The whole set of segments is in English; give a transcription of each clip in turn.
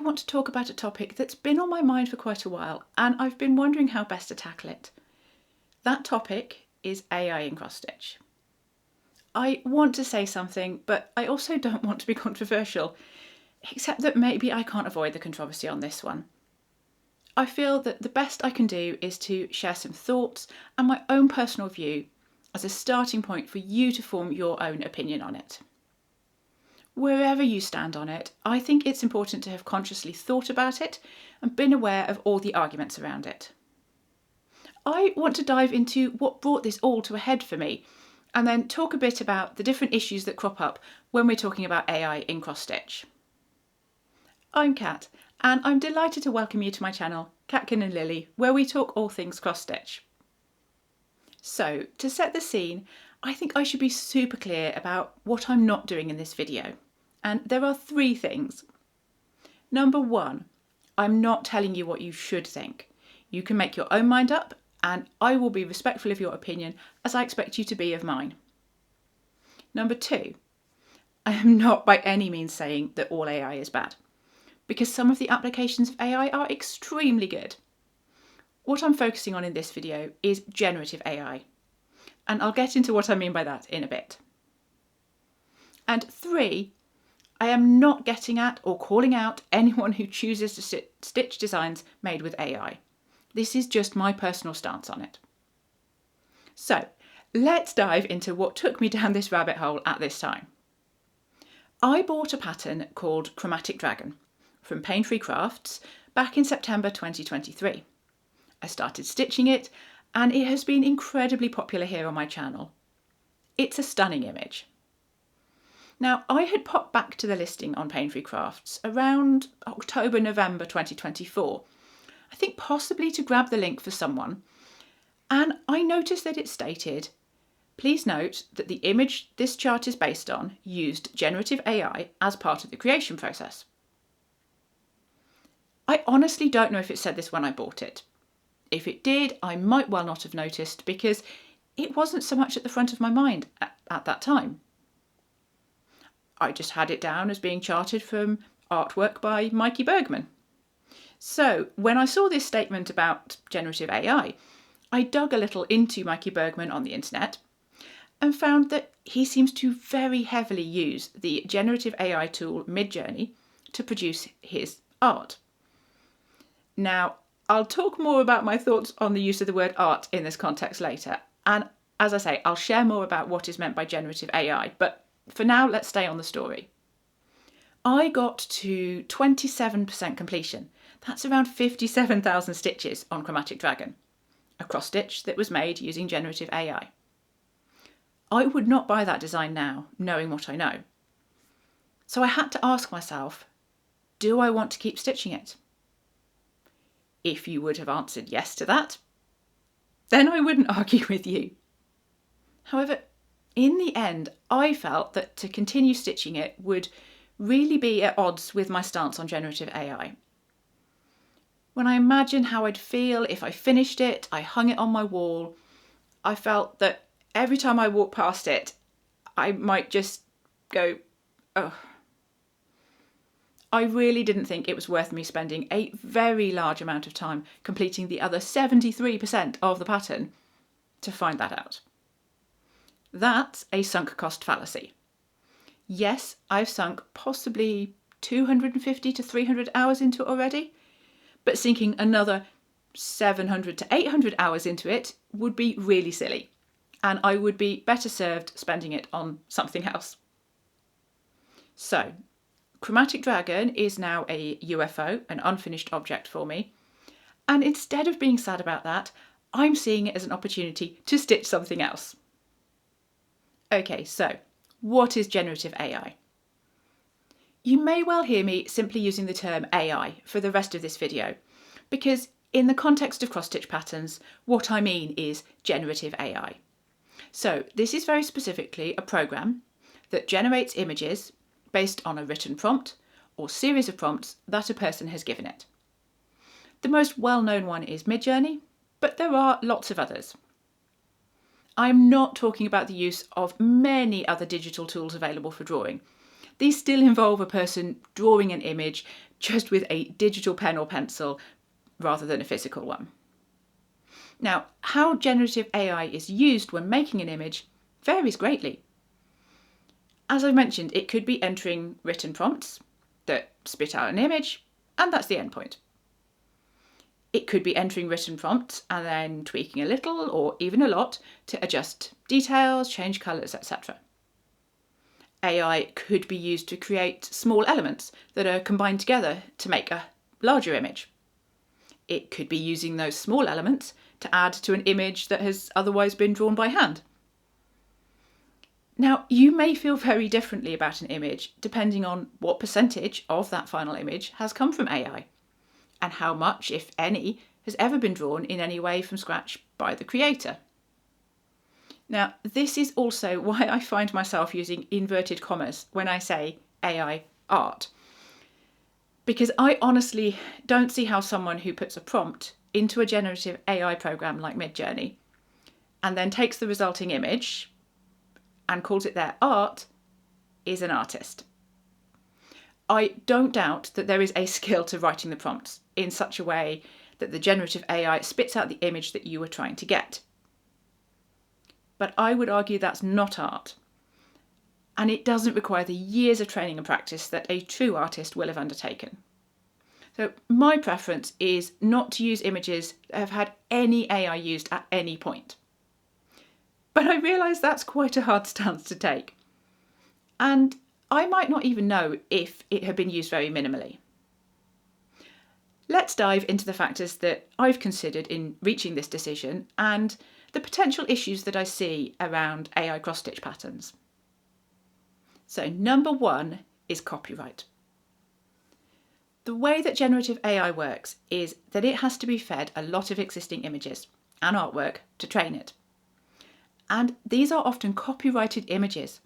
want to talk about a topic that's been on my mind for quite a while, and I've been wondering how best to tackle it. That topic is AI in cross-stitch. I want to say something, but I also don't want to be controversial, except that maybe I can't avoid the controversy on this one. I feel that the best I can do is to share some thoughts and my own personal view as a starting point for you to form your own opinion on it. Wherever you stand on it, I think it's important to have consciously thought about it and been aware of all the arguments around it. I want to dive into what brought this all to a head for me, and then talk a bit about the different issues that crop up when we're talking about AI in cross-stitch. I'm Kat, and I'm delighted to welcome you to my channel, Catkin and Lily, where we talk all things cross-stitch. So, to set the scene, I think I should be super clear about what I'm not doing in this video. And there are 3 things. Number 1, I'm not telling you what you should think. You can make your own mind up, and I will be respectful of your opinion as I expect you to be of mine. Number 2, I am not by any means saying that all AI is bad, because some of the applications of AI are extremely good. What I'm focusing on in this video is generative AI, and I'll get into what I mean by that in a bit. And 3, I am not getting at or calling out anyone who chooses to stitch designs made with AI. This is just my personal stance on it. So, let's dive into what took me down this rabbit hole at this time. I bought a pattern called Chromatic Dragon from Pain-Free Crafts back in September 2023. I started stitching it, and it has been incredibly popular here on my channel. It's a stunning image. Now, I had popped back to the listing on Pain-Free Crafts around October-November 2024, I think possibly to grab the link for someone, and I noticed that it stated, "Please note that the image this chart is based on used generative AI as part of the creation process." I honestly don't know if it said this when I bought it. If it did, I might well not have noticed because it wasn't so much at the front of my mind at that time. I just had it down as being charted from artwork by Mikey Bergman. So when I saw this statement about generative AI, I dug a little into Mikey Bergman on the internet and found that he seems to very heavily use the generative AI tool Midjourney to produce his art. Now, I'll talk more about my thoughts on the use of the word art in this context later, and as I say, I'll share more about what is meant by generative AI, but for now, let's stay on the story. I got to 27% completion. That's around 57,000 stitches on Chromatic Dragon, a cross-stitch that was made using generative AI. I would not buy that design now, knowing what I know. So I had to ask myself, do I want to keep stitching it? If you would have answered yes to that, then I wouldn't argue with you. However, in the end, I felt that to continue stitching it would really be at odds with my stance on generative AI. When I imagined how I'd feel if I finished it, I hung it on my wall, I felt that every time I walked past it, I might just go, oh. I really didn't think it was worth me spending a very large amount of time completing the other 73% of the pattern to find that out. That's a sunk cost fallacy. Yes, I've sunk possibly 250 to 300 hours into it already, but sinking another 700 to 800 hours into it would be really silly, and I would be better served spending it on something else. So, Chromatic Dragon is now a UFO, an unfinished object for me, and instead of being sad about that, I'm seeing it as an opportunity to stitch something else. Okay, so what is generative AI? You may well hear me simply using the term AI for the rest of this video, because in the context of cross-stitch patterns, what I mean is generative AI. So this is very specifically a program that generates images based on a written prompt or series of prompts that a person has given it. The most well-known one is Midjourney, but there are lots of others. I'm not talking about the use of many other digital tools available for drawing. These still involve a person drawing an image, just with a digital pen or pencil rather than a physical one. Now, how generative AI is used when making an image varies greatly. As I mentioned, it could be entering written prompts that spit out an image, and that's the endpoint. It could be entering written prompts and then tweaking a little or even a lot to adjust details, change colours, etc. AI could be used to create small elements that are combined together to make a larger image. It could be using those small elements to add to an image that has otherwise been drawn by hand. Now, you may feel very differently about an image depending on what percentage of that final image has come from AI, and how much, if any, has ever been drawn in any way from scratch by the creator. Now, this is also why I find myself using inverted commas when I say AI art. Because I honestly don't see how someone who puts a prompt into a generative AI program like Midjourney and then takes the resulting image and calls it their art is an artist. I don't doubt that there is a skill to writing the prompts in such a way that the generative AI spits out the image that you were trying to get. But I would argue that's not art. And it doesn't require the years of training and practice that a true artist will have undertaken. So my preference is not to use images that have had any AI used at any point. But I realise that's quite a hard stance to take. And I might not even know if it had been used very minimally. Let's dive into the factors that I've considered in reaching this decision and the potential issues that I see around AI cross-stitch patterns. So number one is copyright. The way that generative AI works is that it has to be fed a lot of existing images and artwork to train it. And these are often copyrighted images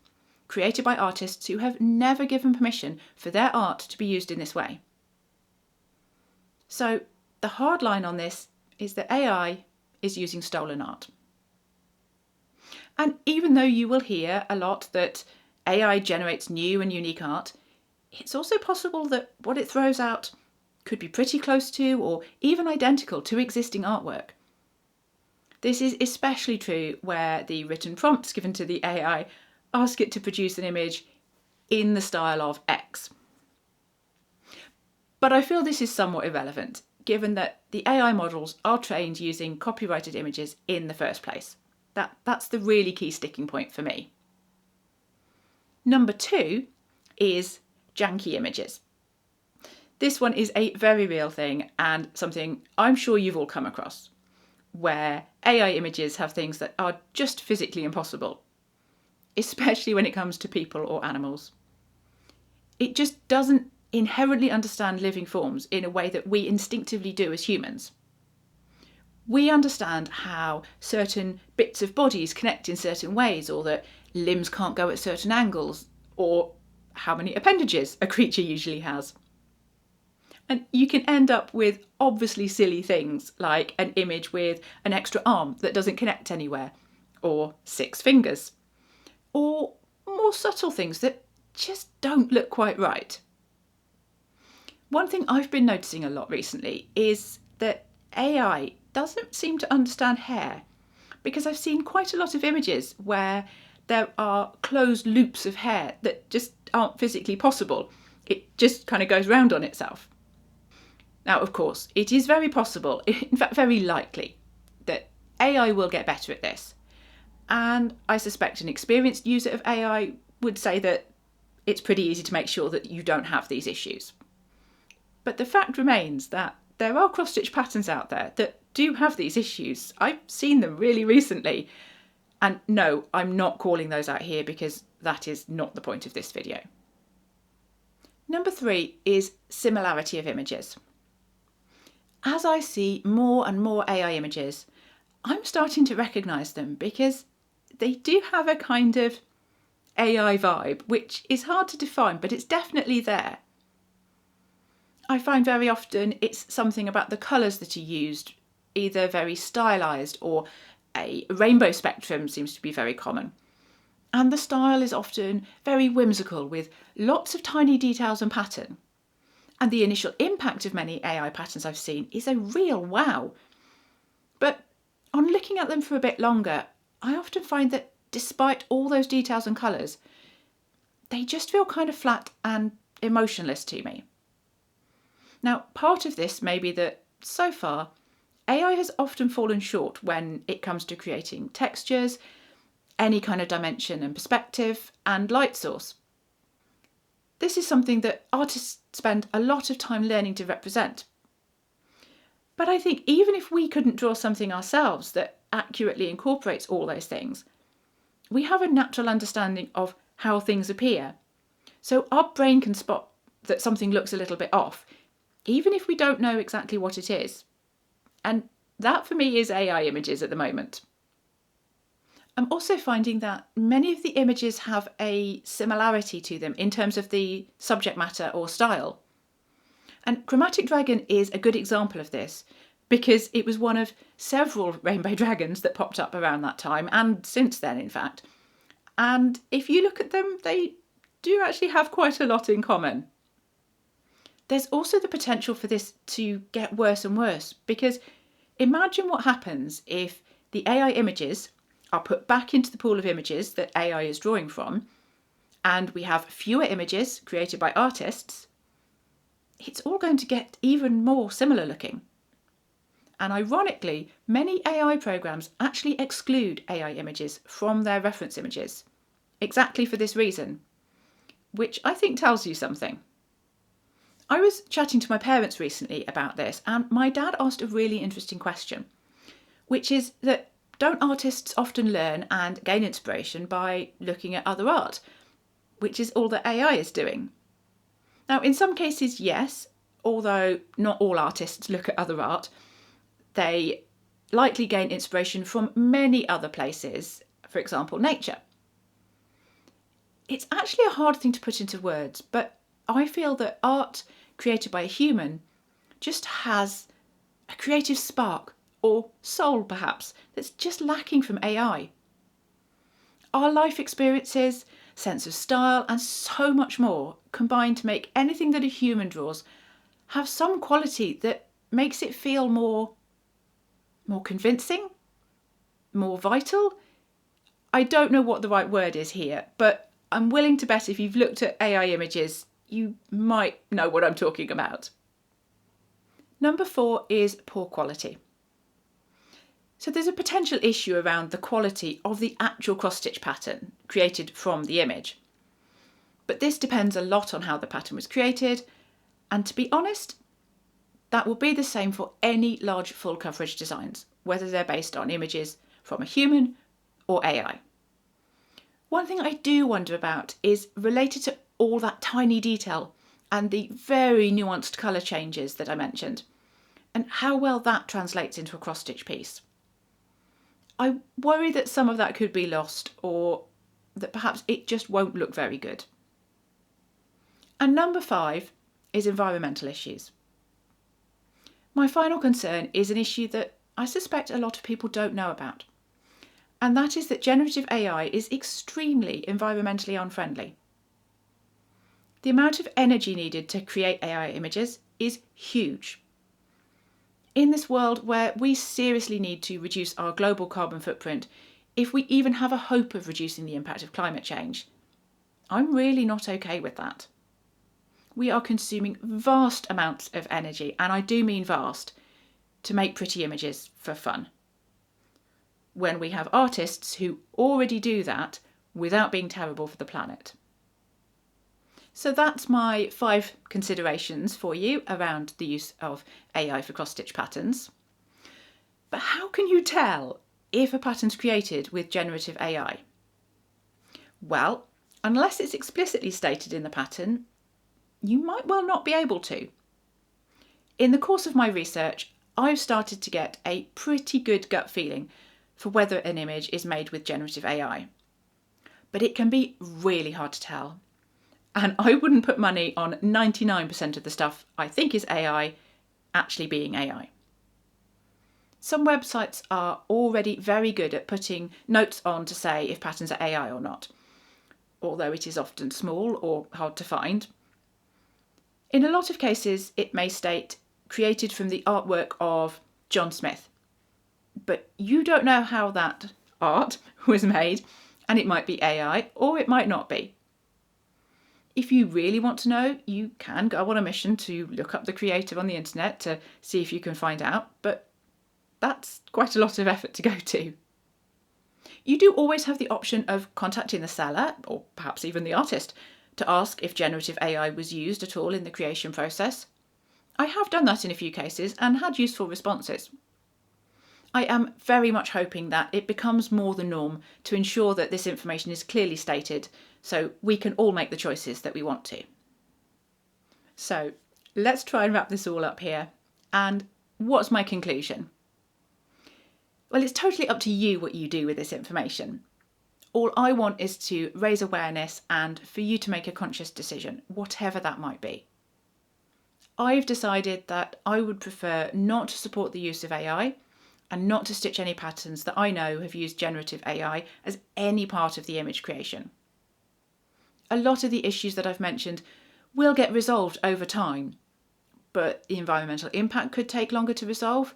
created by artists who have never given permission for their art to be used in this way. So the hard line on this is that AI is using stolen art. And even though you will hear a lot that AI generates new and unique art, it's also possible that what it throws out could be pretty close to or even identical to existing artwork. This is especially true where the written prompts given to the AI ask it to produce an image in the style of X. But I feel this is somewhat irrelevant, given that the AI models are trained using copyrighted images in the first place. That's the really key sticking point for me. Number two is janky images. This one is a very real thing and something I'm sure you've all come across, where AI images have things that are just physically impossible, especially when it comes to people or animals. It just doesn't inherently understand living forms in a way that we instinctively do as humans. We understand how certain bits of bodies connect in certain ways, or that limbs can't go at certain angles, or how many appendages a creature usually has. And you can end up with obviously silly things like an image with an extra arm that doesn't connect anywhere, or 6 fingers, or more subtle things that just don't look quite right. One thing I've been noticing a lot recently is that AI doesn't seem to understand hair, because I've seen quite a lot of images where there are closed loops of hair that just aren't physically possible. It just kind of goes round on itself. Now, of course, it is very possible, in fact very likely, that AI will get better at this. And I suspect an experienced user of AI would say that it's pretty easy to make sure that you don't have these issues. But the fact remains that there are cross-stitch patterns out there that do have these issues. I've seen them really recently. And no, I'm not calling those out here because that is not the point of this video. Number 3 is similarity of images. As I see more and more AI images, I'm starting to recognise them because they do have a kind of AI vibe, which is hard to define, but it's definitely there. I find very often it's something about the colours that are used, either very stylised or a rainbow spectrum seems to be very common. And the style is often very whimsical with lots of tiny details and pattern. And the initial impact of many AI patterns I've seen is a real wow. But on looking at them for a bit longer, I often find that despite all those details and colours, they just feel kind of flat and emotionless to me. Now, part of this may be that, so far, AI has often fallen short when it comes to creating textures, any kind of dimension and perspective, and light source. This is something that artists spend a lot of time learning to represent. But I think even if we couldn't draw something ourselves that accurately incorporates all those things, we have a natural understanding of how things appear. So our brain can spot that something looks a little bit off, even if we don't know exactly what it is. And that for me is AI images at the moment. I'm also finding that many of the images have a similarity to them in terms of the subject matter or style. And Chromatic Dragon is a good example of this because it was one of several rainbow dragons that popped up around that time and since then, in fact. And if you look at them, they do actually have quite a lot in common. There's also the potential for this to get worse and worse because imagine what happens if the AI images are put back into the pool of images that AI is drawing from, and we have fewer images created by artists. It's all going to get even more similar looking. And ironically, many AI programs actually exclude AI images from their reference images, exactly for this reason, which I think tells you something. I was chatting to my parents recently about this, and my dad asked a really interesting question, which is that don't artists often learn and gain inspiration by looking at other art, which is all that AI is doing? Now, in some cases, yes, although not all artists look at other art. They likely gain inspiration from many other places, for example, nature. It's actually a hard thing to put into words, but I feel that art created by a human just has a creative spark, or soul perhaps, that's just lacking from AI. Our life experiences, sense of style, and so much more combine to make anything that a human draws have some quality that makes it feel more convincing, more vital. I don't know what the right word is here, but I'm willing to bet if you've looked at AI images, you might know what I'm talking about. Number 4 is poor quality. So there's a potential issue around the quality of the actual cross-stitch pattern created from the image. But this depends a lot on how the pattern was created, and to be honest, that will be the same for any large full coverage designs, whether they're based on images from a human or AI. One thing I do wonder about is related to all that tiny detail and the very nuanced colour changes that I mentioned, and how well that translates into a cross-stitch piece. I worry that some of that could be lost, or that perhaps it just won't look very good. And number 5 is environmental issues. My final concern is an issue that I suspect a lot of people don't know about, and that is that generative AI is extremely environmentally unfriendly. The amount of energy needed to create AI images is huge. In this world where we seriously need to reduce our global carbon footprint, if we even have a hope of reducing the impact of climate change, I'm really not okay with that. We are consuming vast amounts of energy, and I do mean vast, to make pretty images for fun, when we have artists who already do that without being terrible for the planet. So that's my 5 considerations for you around the use of AI for cross-stitch patterns. But how can you tell if a pattern's created with generative AI? Well, unless it's explicitly stated in the pattern, you might well not be able to. In the course of my research, I've started to get a pretty good gut feeling for whether an image is made with generative AI. But it can be really hard to tell. And I wouldn't put money on 99% of the stuff I think is AI actually being AI. Some websites are already very good at putting notes on to say if patterns are AI or not, although it is often small or hard to find. In a lot of cases, it may state created from the artwork of John Smith, but you don't know how that art was made, and it might be AI or it might not be. If you really want to know, you can go on a mission to look up the creator on the internet to see if you can find out, but that's quite a lot of effort to go to. You do always have the option of contacting the seller, or perhaps even the artist, to ask if generative AI was used at all in the creation process. I have done that in a few cases and had useful responses. I am very much hoping that it becomes more the norm to ensure that this information is clearly stated so we can all make the choices that we want to. So let's try and wrap this all up here. And what's my conclusion? Well, it's totally up to you what you do with this information. All I want is to raise awareness and for you to make a conscious decision, whatever that might be. I've decided that I would prefer not to support the use of AI and not to stitch any patterns that I know have used generative AI as any part of the image creation. A lot of the issues that I've mentioned will get resolved over time, but the environmental impact could take longer to resolve.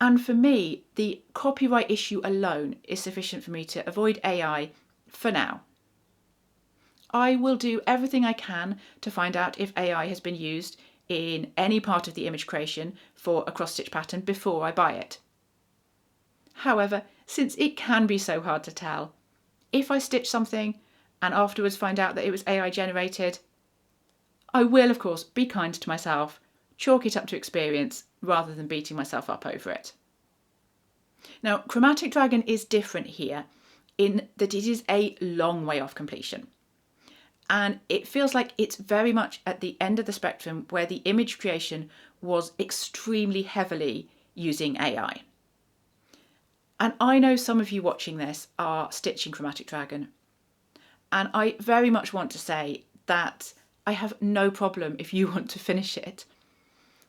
And for me, the copyright issue alone is sufficient for me to avoid AI for now. I will do everything I can to find out if AI has been used in any part of the image creation for a cross-stitch pattern before I buy it. However, since it can be so hard to tell, if I stitch something and afterwards find out that it was AI generated, I will of course be kind to myself, chalk it up to experience rather than beating myself up over it. Now, Chromatic Dragon is different here in that it is a long way off completion. And it feels like it's very much at the end of the spectrum where the image creation was extremely heavily using AI. And I know some of you watching this are stitching Chromatic Dragon. And I very much want to say that I have no problem if you want to finish it.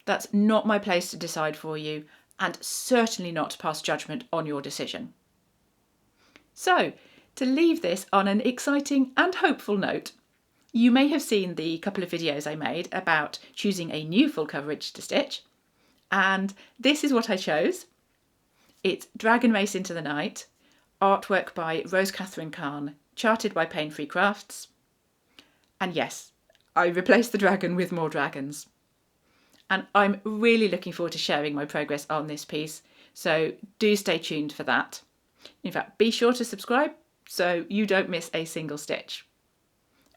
That's not my place to decide for you, and certainly not to pass judgment on your decision. So, to leave this on an exciting and hopeful note, you may have seen the couple of videos I made about choosing a new full coverage to stitch, and this is what I chose. It's Dragon Race into the Night, artwork by Rose Catherine Kahn, charted by Pain Free Crafts. And yes, I replaced the dragon with more dragons. And I'm really looking forward to sharing my progress on this piece, so do stay tuned for that. In fact, be sure to subscribe so you don't miss a single stitch.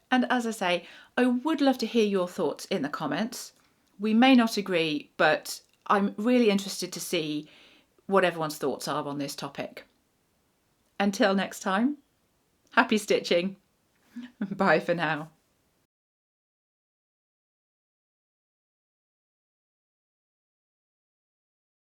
And as I say, I would love to hear your thoughts in the comments. We may not agree, but I'm really interested to see what everyone's thoughts are on this topic. Until next time, happy stitching. Bye for now.